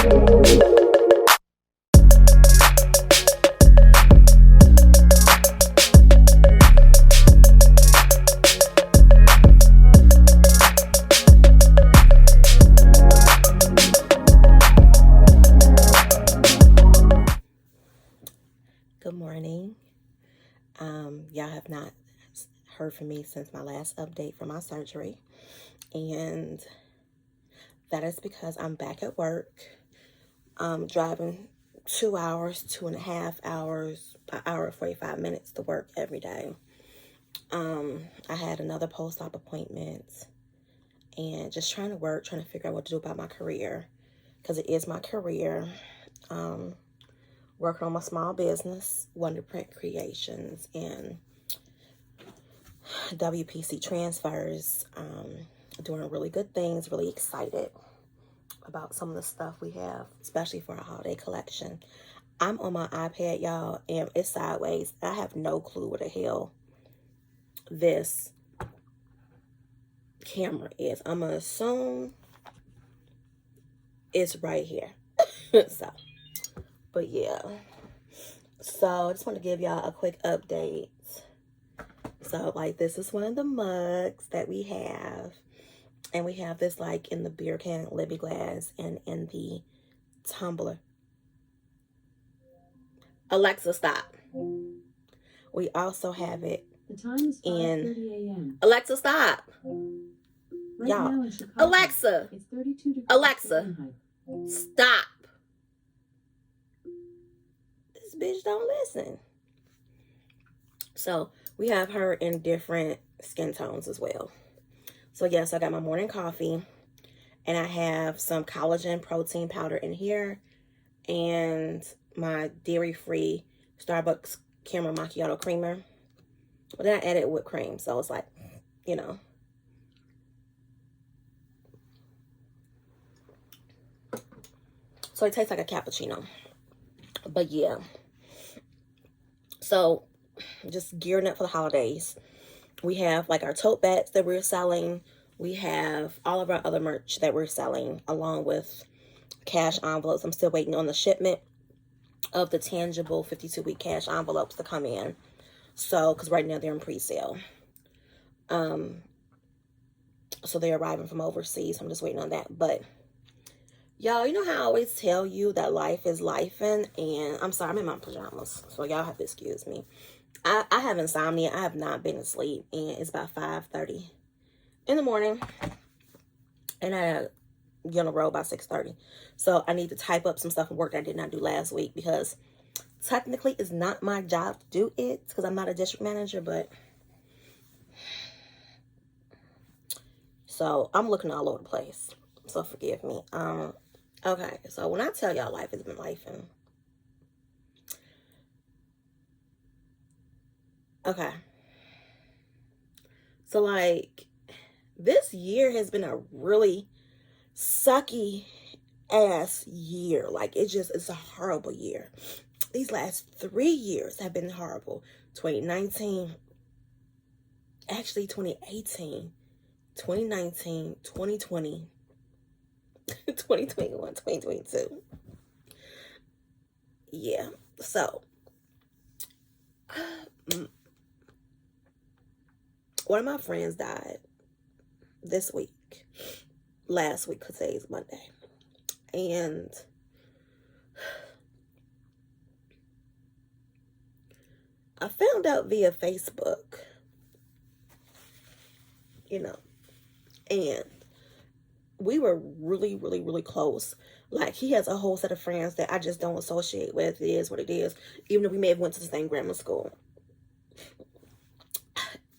Good morning. Y'all have not heard from me since my last update from my surgery, and that is because I'm back at work. Driving 2 hours, 2.5 hours, an hour and 45 minutes to work every day. I had another post-op appointment, and just trying to figure out what to do about my career, because it is my career. Working on my small business, Wonderprint Creations, and WPC transfers. Doing really good things, really excited about some of the stuff we have, especially for our holiday collection. I'm on my iPad, y'all, and it's sideways. I have no clue what the hell this camera is. I'm gonna assume it's right here. But yeah. So I just want to give y'all a quick update. So like, this is one of the mugs that we have. And we have this like in the beer can, Libby glass, and in the tumbler. Alexa, stop. We also have it The time is 5:30 a.m. Alexa, stop. Right y'all. Now in Chicago, Alexa. It's 32 degrees Alexa. Fahrenheit. Stop. This bitch don't listen. So we have her in different skin tones as well. So yes, I got my morning coffee, and I have some collagen protein powder in here, and my dairy-free Starbucks caramel macchiato creamer. But then I added whipped cream, so it's like, you know. So it tastes like a cappuccino. But yeah. So just gearing up for the holidays. We have like our tote bags that we're selling. We have all of our other merch that we're selling, along with cash envelopes. I'm still waiting on the shipment of the tangible 52-week cash envelopes to come in. So, because right now they're in pre-sale. So they're arriving from overseas. So I'm just waiting on that. But y'all, you know how I always tell you that life is lifing, and I'm sorry, I'm in my pajamas, so y'all have to excuse me. I have insomnia. I have not been asleep, and it's about 5:30 in the morning, and I get on the road by 6:30. So I need to type up some stuff from work that I did not do last week, because technically it's not my job to do it, because I'm not a district manager, but so I'm looking all over the place, so forgive me. Okay, so when I tell y'all life has been lifing, okay, so like, this year has been a really sucky ass year. Like, it's a horrible year. These last 3 years have been horrible. 2019, actually 2018, 2019, 2020, 2021, 2022. Yeah, so one of my friends died this week, last week, because today's Monday, and I found out via Facebook, you know, and we were really, really, really close. Like, he has a whole set of friends that I just don't associate with. It is what it is, even though we may have went to the same grammar school.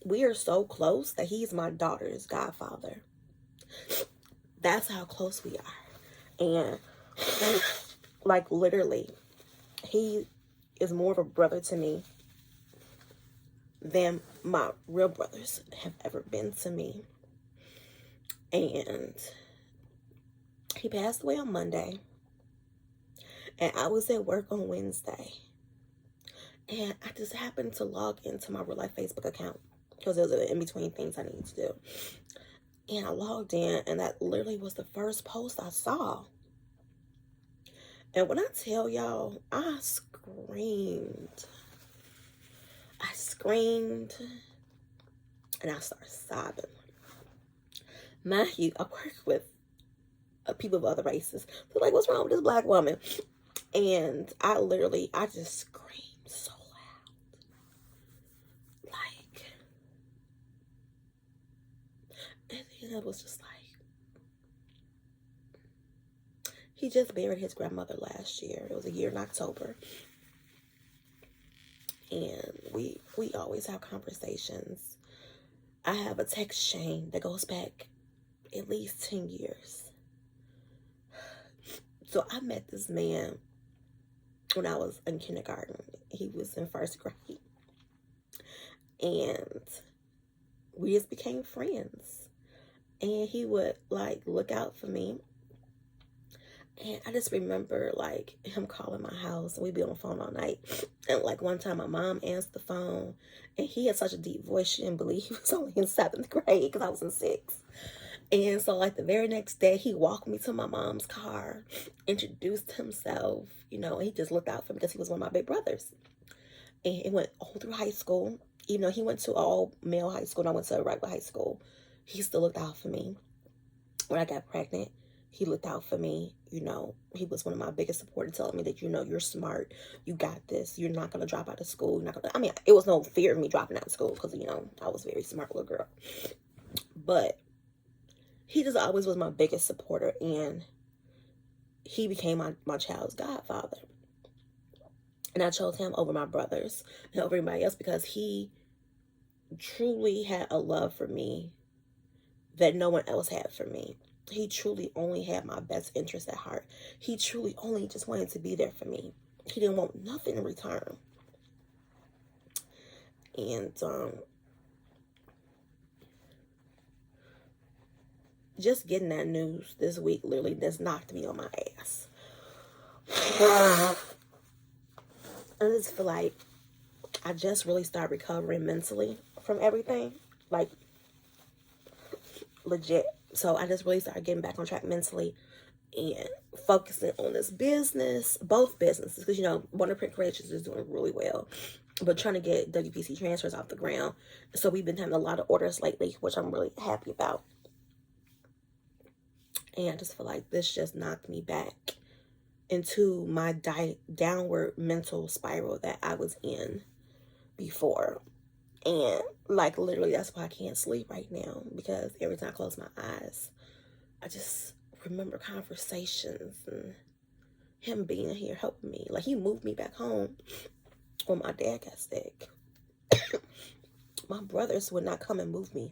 We are so close that he's my daughter's godfather. That's how close we are. And like, literally, he is more of a brother to me than my real brothers have ever been to me. And he passed away on Monday, and I was at work on Wednesday, and I just happened to log into my real life Facebook account, because there was in between things I needed to do. And I logged in, and that literally was the first post I saw. And when I tell y'all, I screamed. I screamed and I started sobbing. Mind you, I work with people of other races. They're like, what's wrong with this black woman? And I just screamed so loud. Like, and then it was just like, he just buried his grandmother last year. It was a year in October. And we always have conversations. I have a text chain that goes back at least 10 years. So I met this man when I was in kindergarten. He was in first grade. And we just became friends. And he would like look out for me. And I just remember like him calling my house and we'd be on the phone all night. And like one time my mom answered the phone and he had such a deep voice she didn't believe he was only in 7th grade because I was in 6th. And so like the very next day he walked me to my mom's car, introduced himself, you know, and he just looked out for me because he was one of my big brothers. And it went all through high school. Even though he went to all male high school and I went to a regular high school, he still looked out for me. When I got pregnant, he looked out for me. You know, he was one of my biggest supporters, telling me that, you know, you're smart, you got this, you're not going to drop out of school. You're not gonna, I mean, it was no fear of me dropping out of school because, you know, I was a very smart little girl. But he just always was my biggest supporter, and he became my child's godfather. And I chose him over my brothers and over everybody else because he truly had a love for me that no one else had for me. He truly only had my best interest at heart. He truly only just wanted to be there for me. He didn't want nothing in return. And just getting that news this week literally just knocked me on my ass. I just feel like I just really started recovering mentally from everything. Like, legit. So I just really started getting back on track mentally and focusing on this business, both businesses, because, you know, Wonderprint Creations is doing really well, but trying to get WPC transfers off the ground. So we've been having a lot of orders lately, which I'm really happy about. And I just feel like this just knocked me back into my downward mental spiral that I was in before. And like literally that's why I can't sleep right now, because every time I close my eyes I just remember conversations and him being here helping me. Like, he moved me back home when my dad got sick. My brothers would not come and move me.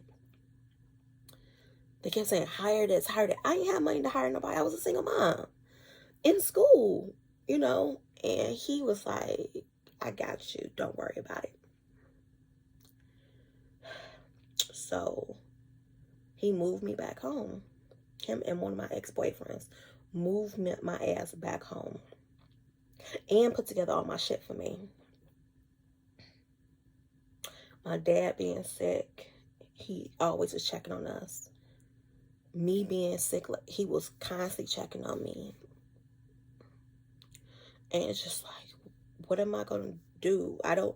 They kept saying, hire this, hire that. I didn't have money to hire nobody. I was a single mom in school, you know. And he was like, I got you, don't worry about it. So he moved me back home. Him and one of my ex-boyfriends moved my ass back home and put together all my shit for me. My dad being sick, he always was checking on us. Me being sick, he was constantly checking on me. And it's just like, what am I going to do? I don't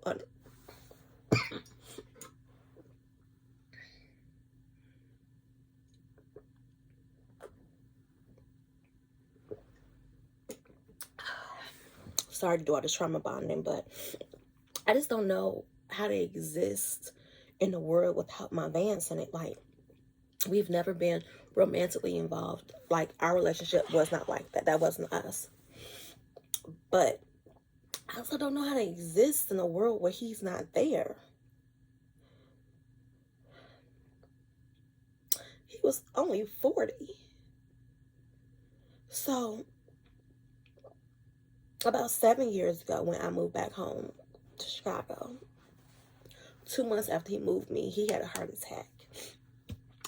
sorry to do all this trauma bonding, but I just don't know how to exist in the world without my Vance in it. Like, we've never been romantically involved. Like, our relationship was not like that. That wasn't us. But I also don't know how to exist in a world where he's not there. He was only 40. So, about 7 years ago, when I moved back home to Chicago, 2 months after he moved me, he had a heart attack.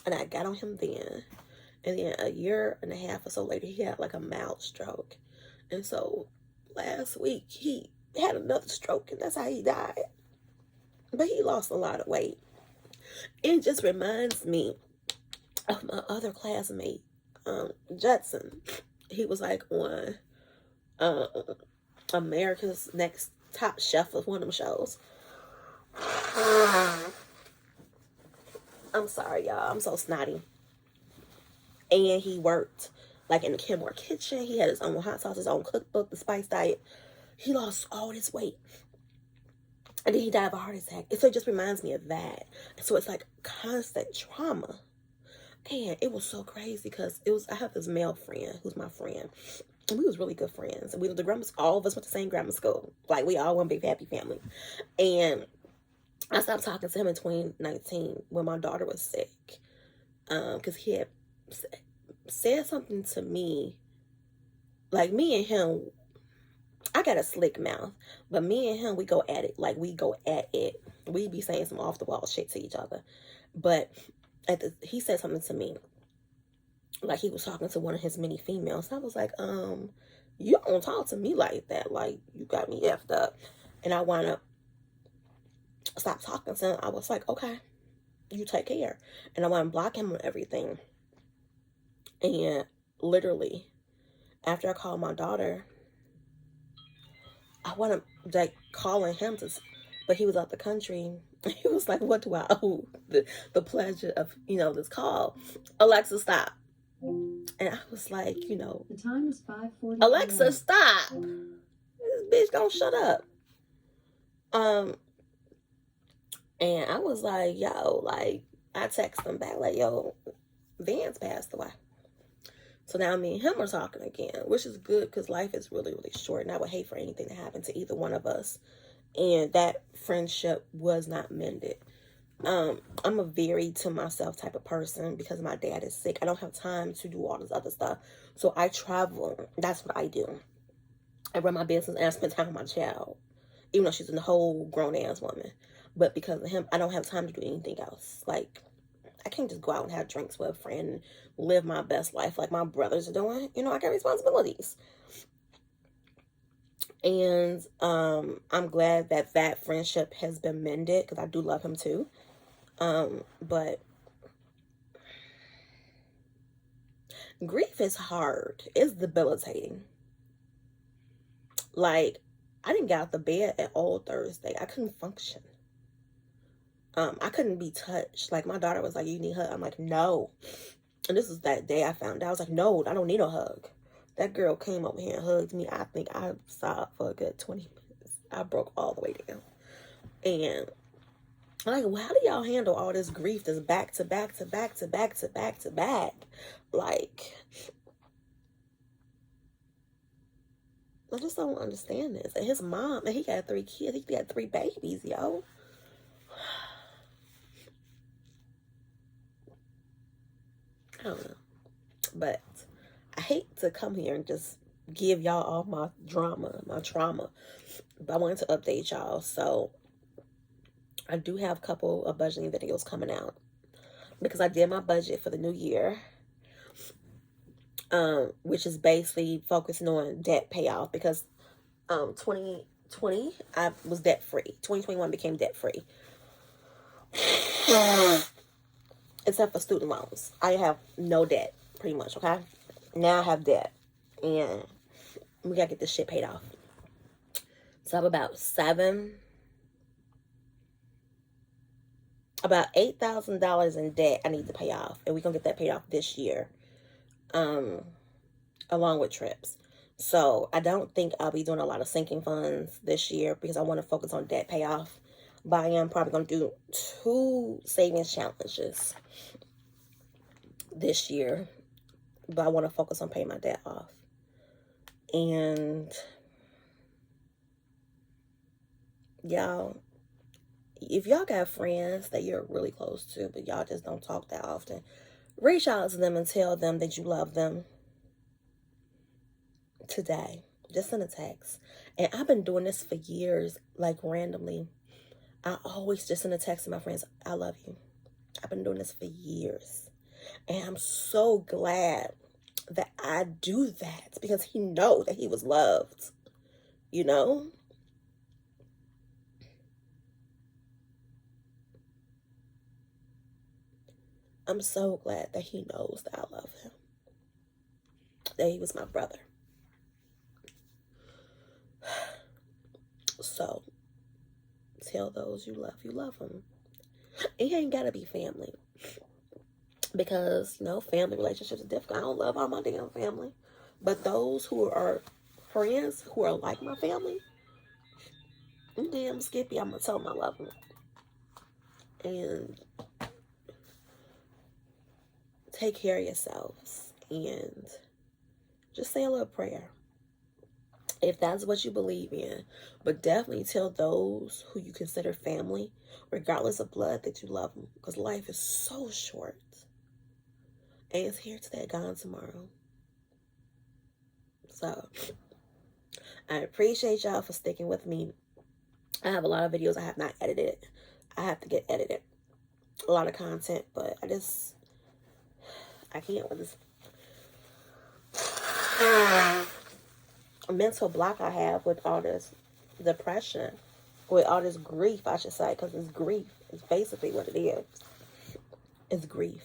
And I got on him then. And then a year and a half or so later, he had like a mild stroke. And so last week, he had another stroke, and that's how he died. But he lost a lot of weight. It just reminds me of my other classmate, Judson. He was like on uh, America's Next Top Chef was one of them shows. I'm sorry, y'all. I'm so snotty. And he worked like in the Kenmore kitchen. He had his own hot sauce, his own cookbook, the Spice Diet. He lost all this weight. And then he died of a heart attack. And so it just reminds me of that. So it's like constant trauma. And it was so crazy because I have this male friend who's my friend. And we was really good friends. And all of us went to the same grammar school. Like, we all one big happy family. And I stopped talking to him in 2019 when my daughter was sick. Because he had said something to me. Like, me and him, I got a slick mouth. But me and him, we go at it. Like, we go at it. We be saying some off-the-wall shit to each other. But he said something to me. Like, he was talking to one of his many females. And I was like, you don't talk to me like that. Like, you got me effed up. And I wound up stop talking to him. I was like, okay, you take care. And I want to block him on everything. And literally, after I called my daughter, I want to like calling him but he was out the country. He was like, what do I owe the pleasure of, this call? Alexa, stop. And I was like, The time is 5:40. Alexa, stop. This bitch gonna shut up. And I was like, yo, like, I text him back, like, yo, Vance passed away. So now me and him are talking again, which is good because life is really, really short. And I would hate for anything to happen to either one of us. And that friendship was not mended. I'm a very to myself type of person because my dad is sick. I don't have time to do all this other stuff. So I travel. That's what I do. I run my business and I spend time with my child. Even though she's a whole grown-ass woman. But because of him, I don't have time to do anything else. Like, I can't just go out and have drinks with a friend and live my best life like my brothers are doing. I got responsibilities. And I'm glad that friendship has been mended because I do love him too. But grief is hard. It's debilitating. Like, I didn't get out the bed at all Thursday. I couldn't function. I couldn't be touched. Like, my daughter was like, you need a hug? I'm like, no. And this is that day I found out. I was like, no, I don't need a hug. That girl came over here and hugged me. I think I sobbed for a good 20 minutes. I broke all the way down. And I'm like, well, how do y'all handle all this grief that's back to back to back to back to back to back? Like, I just don't understand this. And his mom, and he got 3 kids. He got 3 babies, yo. I don't know. But I hate to come here and just give y'all all my drama, my trauma. But I wanted to update y'all. So I do have a couple of budgeting videos coming out because I did my budget for the new year, which is basically focusing on debt payoff because 2020 I was debt free. 2021 became debt free. Except for student loans. I have no debt, pretty much, okay? Now I have debt. And we gotta get this shit paid off. So I have about $8,000 in debt I need to pay off. And we're gonna get that paid off this year. Along with trips. So I don't think I'll be doing a lot of sinking funds this year because I want to focus on debt payoff. But I am probably going to do 2 savings challenges this year. But I want to focus on paying my debt off. And y'all, if y'all got friends that you're really close to, but y'all just don't talk that often, reach out to them and tell them that you love them today. Just send a text. And I've been doing this for years, like randomly. I always just send a text to my friends, I love you. I've been doing this for years. And I'm so glad that I do that because he knows that he was loved. I'm so glad that he knows that I love him. That he was my brother. So tell those you love them. It ain't gotta be family, because family relationships are difficult. I don't love all my damn family, but those who are friends who are like my family, damn Skippy, I'm gonna tell them I love them. And take care of yourselves and just say a little prayer if that's what you believe in. But definitely tell those who you consider family, regardless of blood, that you love them, because life is so short and it's here today, gone tomorrow. So I appreciate y'all for sticking with me. I have a lot of videos I have not edited. I have to get edited. A lot of content, but I can't with this mental block I have with all this depression, with all this grief, I should say, because it's grief. It's basically what it is. It's grief.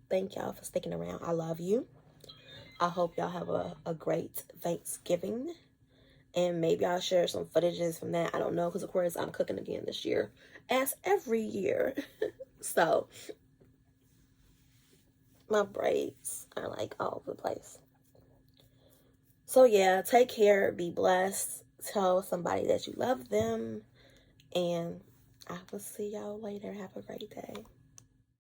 Thank y'all for sticking around. I love you. I hope y'all have a great Thanksgiving. And maybe I'll share some footages from that. I don't know, because of course I'm cooking again this year, as every year. So my braids are like all over the place. So yeah, take care, be blessed, tell somebody that you love them, and I will see y'all later. Have a great day.